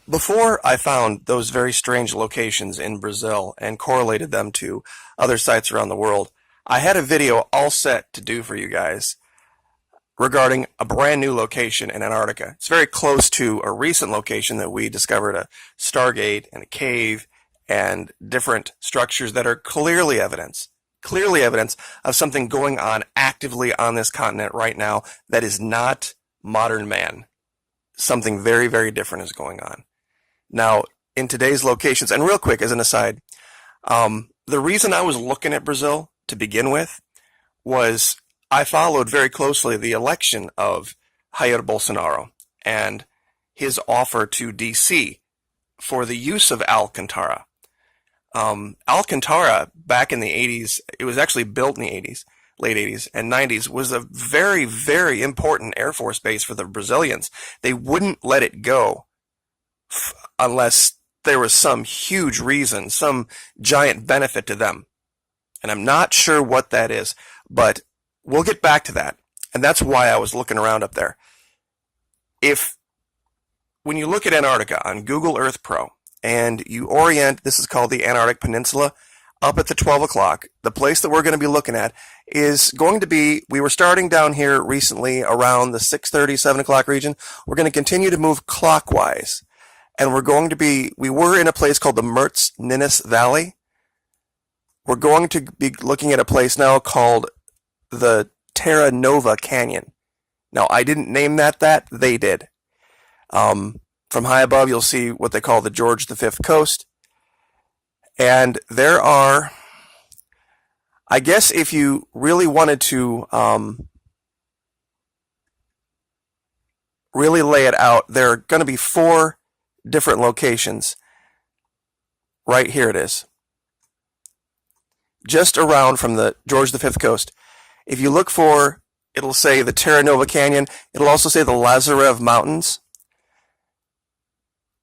before I found those very strange locations in Brazil and correlated them to other sites around the world, I had a video all set to do for you guys regarding a brand new location in Antarctica. It's very close to a recent location that we discovered a stargate and a cave and different structures that are clearly evidence of something going on actively on this continent right now that is not modern man. Something very, very different is going on. Now, in today's locations, and real quick as an aside, the reason I was looking at Brazil to begin with was I followed very closely the election of Jair Bolsonaro and his offer to DC for the use of Alcantara. Alcantara, back in the 80s, it was actually built in the 80s, late 80s and 90s, was a very, very important Air Force base for the Brazilians. They wouldn't let it go unless there was some huge reason, some giant benefit to them. And I'm not sure what that is, but we'll get back to that. And that's why I was looking around up there. When you look at Antarctica on Google Earth Pro and you orient, this is called the Antarctic Peninsula, up at the 12 o'clock, the place that we're going to be looking at is going to be, we were starting down here recently around the 6:30, 7 o'clock region. We're going to continue to move clockwise. And we were in a place called the Mertz-Ninnis Valley. We're going to be looking at a place now called the Terra Nova Canyon. Now, I didn't name that, they did. From high above, you'll see what they call the George V coast. And there are, I guess if you really wanted to really lay it out, there are going to be 4 different locations. Right here it is. Just around from the George V coast. If you look for, it'll say the Terra Nova Canyon. It'll also say the Lazarev Mountains.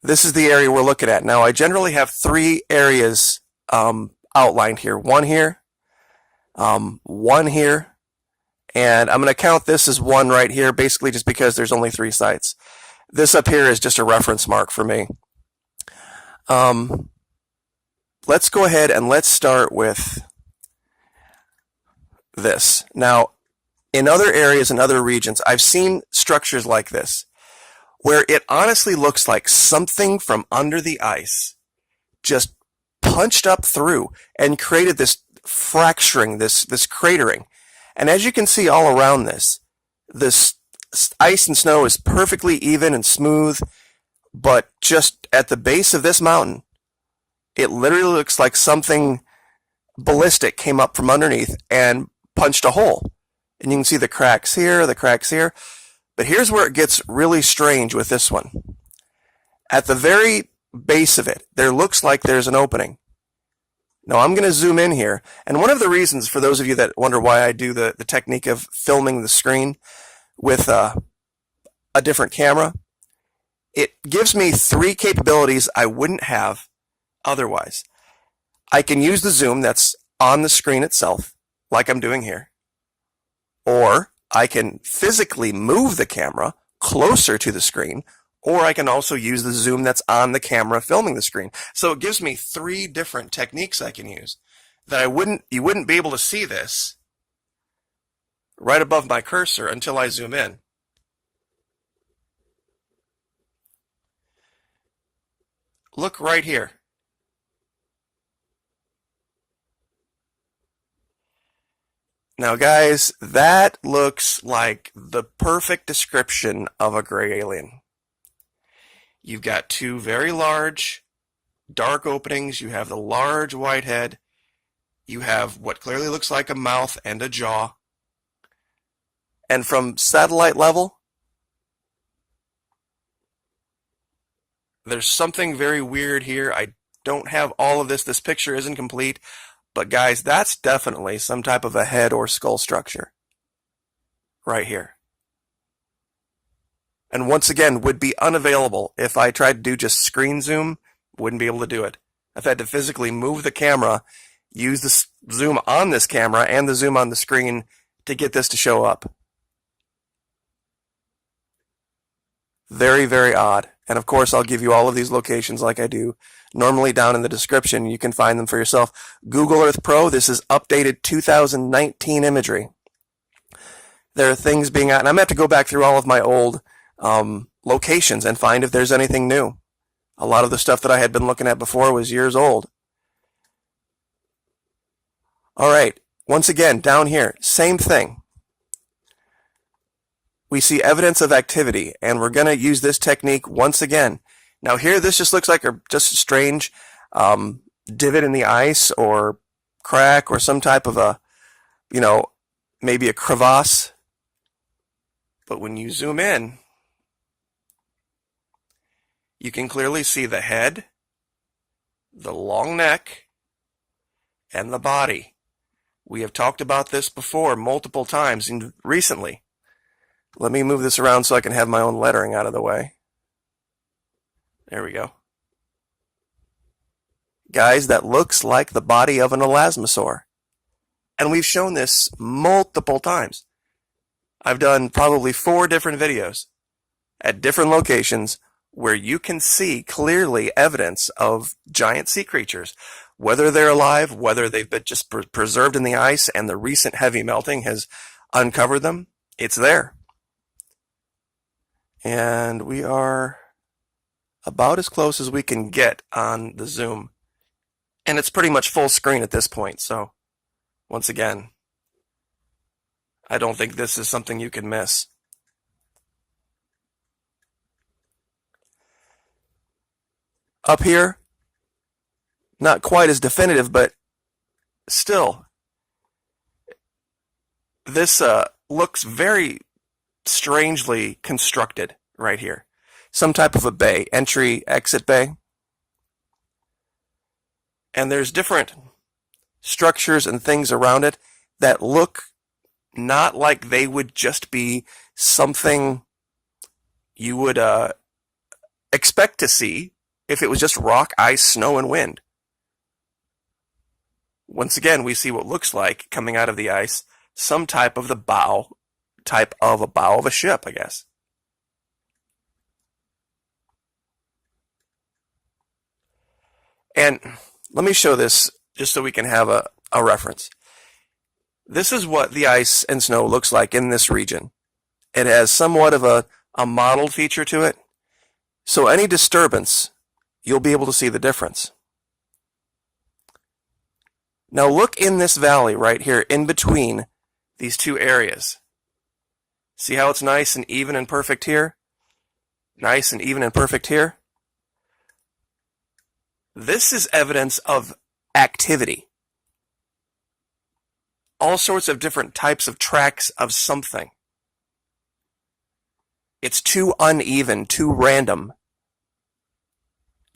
This is the area we're looking at. Now, I generally have 3 areas outlined here. One here, one here, and I'm going to count this as one right here, basically just because there's only 3 sites. This up here is just a reference mark for me. Let's go ahead and let's start with this. Now, in other areas and other regions, I've seen structures like this, where it honestly looks like something from under the ice just punched up through and created this fracturing, this cratering. And as you can see all around this ice and snow is perfectly even and smooth, but just at the base of this mountain, it literally looks like something ballistic came up from underneath and punched a hole. And you can see the cracks here, the cracks here. But here's where it gets really strange with this one. At the very base of it, there looks like there's an opening. Now I'm going to zoom in here. And one of the reasons, for those of you that wonder why I do the technique of filming the screen with a different camera, it gives me 3 capabilities I wouldn't have otherwise. I can use the zoom that's on the screen itself, like I'm doing here. Or I can physically move the camera closer to the screen, or I can also use the zoom that's on the camera filming the screen. So it gives me 3 different techniques I can use that you wouldn't be able to see this right above my cursor until I zoom in. Look right here. Now guys, that looks like the perfect description of a gray alien. You've got 2 very large, dark openings. You have the large white head. You have what clearly looks like a mouth and a jaw. And from satellite level, there's something very weird here. I don't have all of this. This picture isn't complete. But guys, that's definitely some type of a head or skull structure right here. And once again, would be unavailable if I tried to do just screen zoom. Wouldn't be able to do it. I've had to physically move the camera, use the zoom on this camera and the zoom on the screen to get this to show up. Very, very odd. And of course, I'll give you all of these locations like I do normally down in the description. You can find them for yourself. Google Earth Pro, this is updated 2019 imagery. There are things being out, and I'm going to have to go back through all of my old locations and find if there's anything new. A lot of the stuff that I had been looking at before was years old. All right, once again, down here, same thing. We see evidence of activity, and we're going to use this technique once again. Now here, this just looks like just a strange divot in the ice or crack or some type of a, maybe a crevasse. But when you zoom in, you can clearly see the head, the long neck, and the body. We have talked about this before multiple times and recently. Let me move this around so I can have my own lettering out of the way. There we go. Guys, that looks like the body of an Elasmosaur. And we've shown this multiple times. I've done probably 4 different videos at different locations where you can see clearly evidence of giant sea creatures. Whether they're alive, whether they've been just preserved in the ice and the recent heavy melting has uncovered them, it's there. And we are about as close as we can get on the zoom. And it's pretty much full screen at this point, so once again, I don't think this is something you can miss. Up here, not quite as definitive, but still, this looks very strangely constructed right here. Some type of a bay, entry, exit bay. And there's different structures and things around it that look not like they would just be something you would expect to see if it was just rock, ice, snow, and wind. Once again, we see what looks like coming out of the ice some type of a bow of a ship, I guess. And let me show this just so we can have a reference. This is what the ice and snow looks like in this region. It has somewhat of a mottled feature to it. So any disturbance, you'll be able to see the difference. Now look in this valley right here in between these two areas. See how it's nice and even and perfect here? Nice and even and perfect here? This is evidence of activity. All sorts of different types of tracks of something. It's too uneven, too random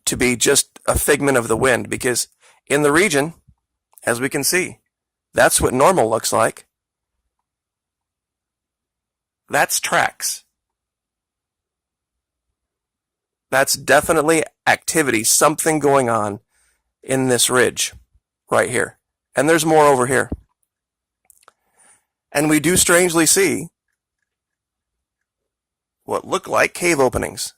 to be just a figment of the wind, because in the region, as we can see, that's what normal looks like. That's tracks. That's definitely activity, something going on in this ridge right here. And there's more over here. And we do strangely see what look like cave openings.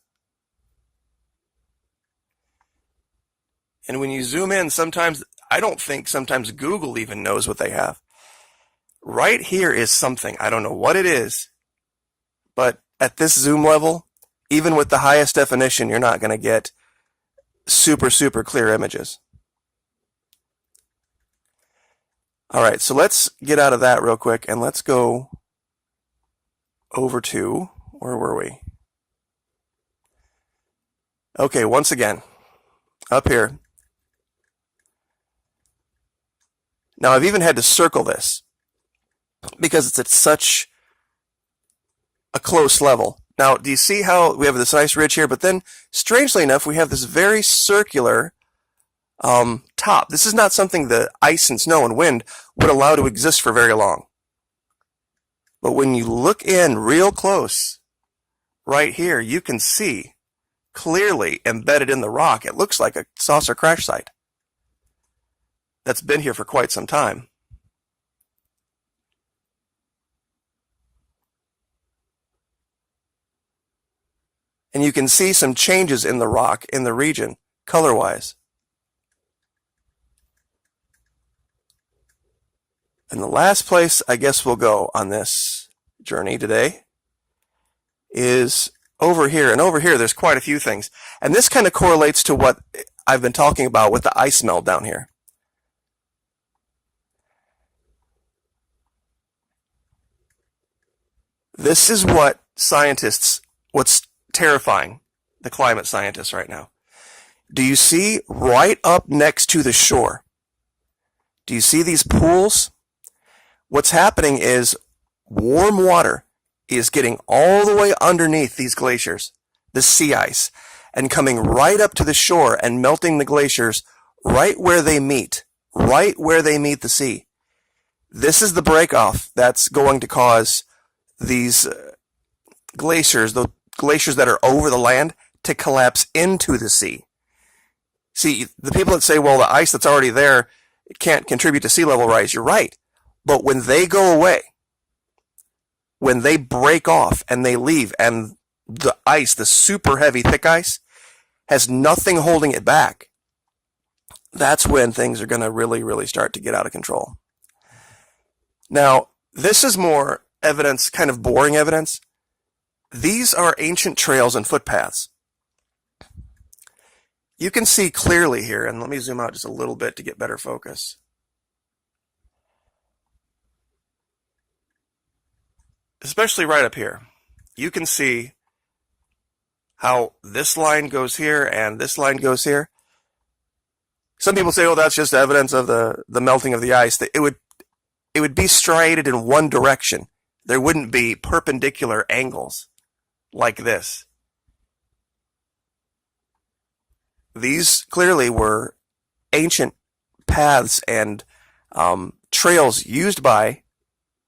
And when you zoom in, sometimes, I don't think sometimes Google even knows what they have. Right here is something. I don't know what it is, but at this zoom level, even with the highest definition, you're not going to get super, super clear images. All right, so let's get out of that real quick and let's go over to, where were we? Okay, once again, up here. Now I've even had to circle this because it's at such a close level. Now, do you see how we have this nice ridge here, but then, strangely enough, we have this very circular top. This is not something the ice and snow and wind would allow to exist for very long. But when you look in real close, right here, you can see clearly embedded in the rock, it looks like a saucer crash site that's been here for quite some time. And you can see some changes in the rock in the region, color-wise. And the last place I guess we'll go on this journey today is over here. And over here there's quite a few things. And this kind of correlates to what I've been talking about with the ice melt down here. This is what's terrifying the climate scientists right now. Do you see right up next to the shore? Do you see these pools? What's happening is warm water is getting all the way underneath these glaciers, the sea ice, and coming right up to the shore and melting the glaciers right where they meet the sea. This is the breakoff that's going to cause these glaciers, the glaciers that are over the land, to collapse into the sea. See, the people that say, well, the ice that's already there, it can't contribute to sea level rise, you're right. But when they go away, when they break off and they leave, and the ice, the super heavy, thick ice, has nothing holding it back, that's when things are going to really, really start to get out of control. Now, this is more evidence, kind of boring evidence. These are ancient trails and footpaths. You can see clearly here, and let me zoom out just a little bit to get better focus. Especially right up here, you can see how this line goes here and this line goes here. Some people say, oh, that's just evidence of the melting of the ice. It would be striated in one direction. There wouldn't be perpendicular angles like this. These clearly were ancient paths and trails used by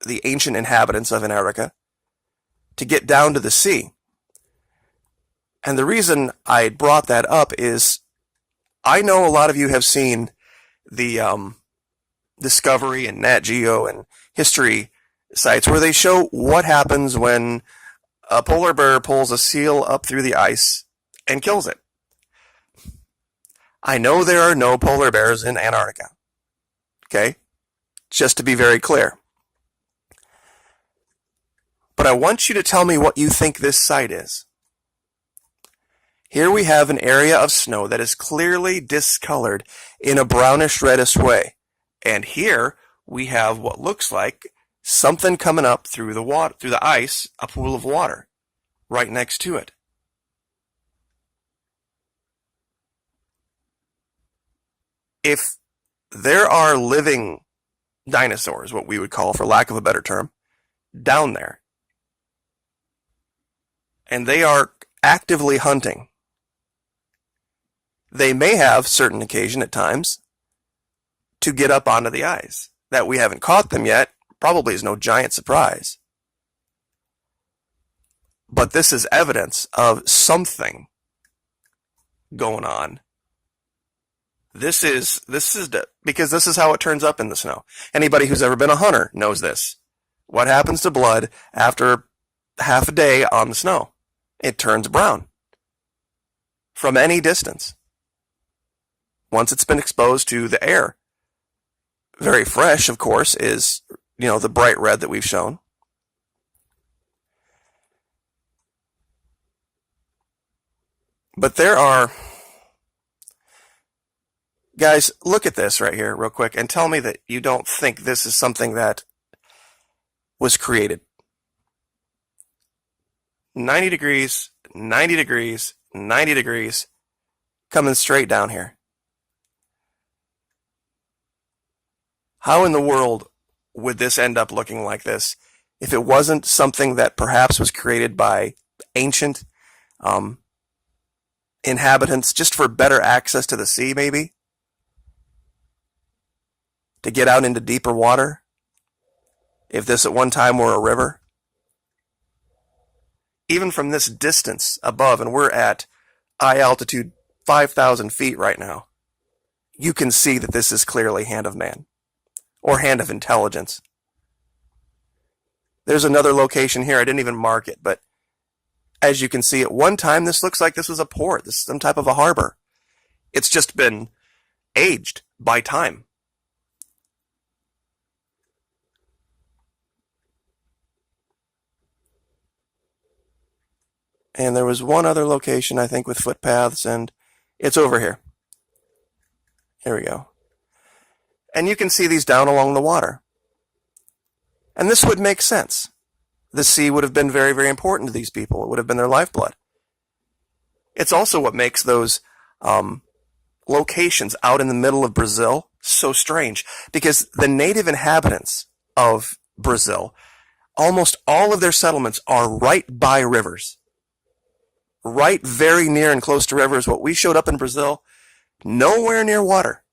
the ancient inhabitants of Antarctica to get down to the sea. And the reason I brought that up is I know a lot of you have seen the Discovery and Nat Geo and history sites where they show what happens when a polar bear pulls a seal up through the ice and kills it. I know there are no polar bears in Antarctica. Okay? Just to be very clear. But I want you to tell me what you think this site is. Here we have an area of snow that is clearly discolored in a brownish reddish way. And here we have what looks like something coming up through the water, through the ice, a pool of water right next to it. If there are living dinosaurs, what we would call, for lack of a better term, down there, and they are actively hunting, they may have certain occasion at times to get up onto the ice. That we haven't caught them yet probably is no giant surprise. But this is evidence of something going on. This is because this is how it turns up in the snow. Anybody who's ever been a hunter knows this. What happens to blood after half a day on the snow? It turns brown from any distance. Once it's been exposed to the air. Very fresh, of course, is, the bright red that we've shown. But there are... Guys, look at this right here real quick and tell me that you don't think this is something that was created. 90 degrees, 90 degrees, 90 degrees, coming straight down here. How in the world would this end up looking like this if it wasn't something that perhaps was created by ancient inhabitants just for better access to the sea, maybe? To get out into deeper water? If this at one time were a river? Even from this distance above, and we're at eye altitude 5,000 feet right now, you can see that this is clearly hand of man, or hand of intelligence. There's another location here, I didn't even mark it, but As you can see, at one time, this looks like this was a port. This is some type of a harbor. It's just been aged by time. And there was one other location, I think, with footpaths, and it's over here. Here we go. And you can see these down along the water. And this would make sense. The sea would have been very, very important to these people. It would have been their lifeblood. It's also what makes those locations out in the middle of Brazil so strange, because the native inhabitants of Brazil, almost all of their settlements are right by rivers. Right very near and close to rivers. What we showed up in Brazil, nowhere near water.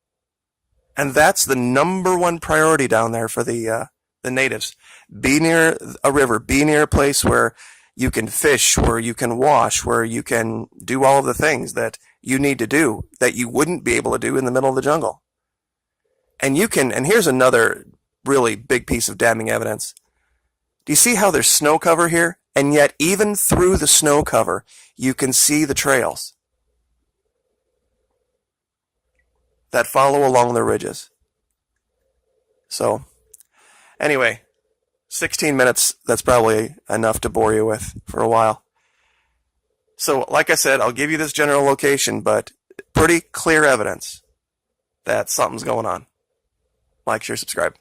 And that's the number one priority down there for the natives. Be near a river. Be near a place where you can fish, where you can wash, where you can do all of the things that you need to do that you wouldn't be able to do in the middle of the jungle. And you can, and here's another really big piece of damning evidence. Do you see how there's snow cover here? And yet, even through the snow cover, you can see the trails that follow along the ridges. So, anyway, 16 minutes, that's probably enough to bore you with for a while. So, like I said, I'll give you this general location, but pretty clear evidence that something's going on. Like, share, subscribe.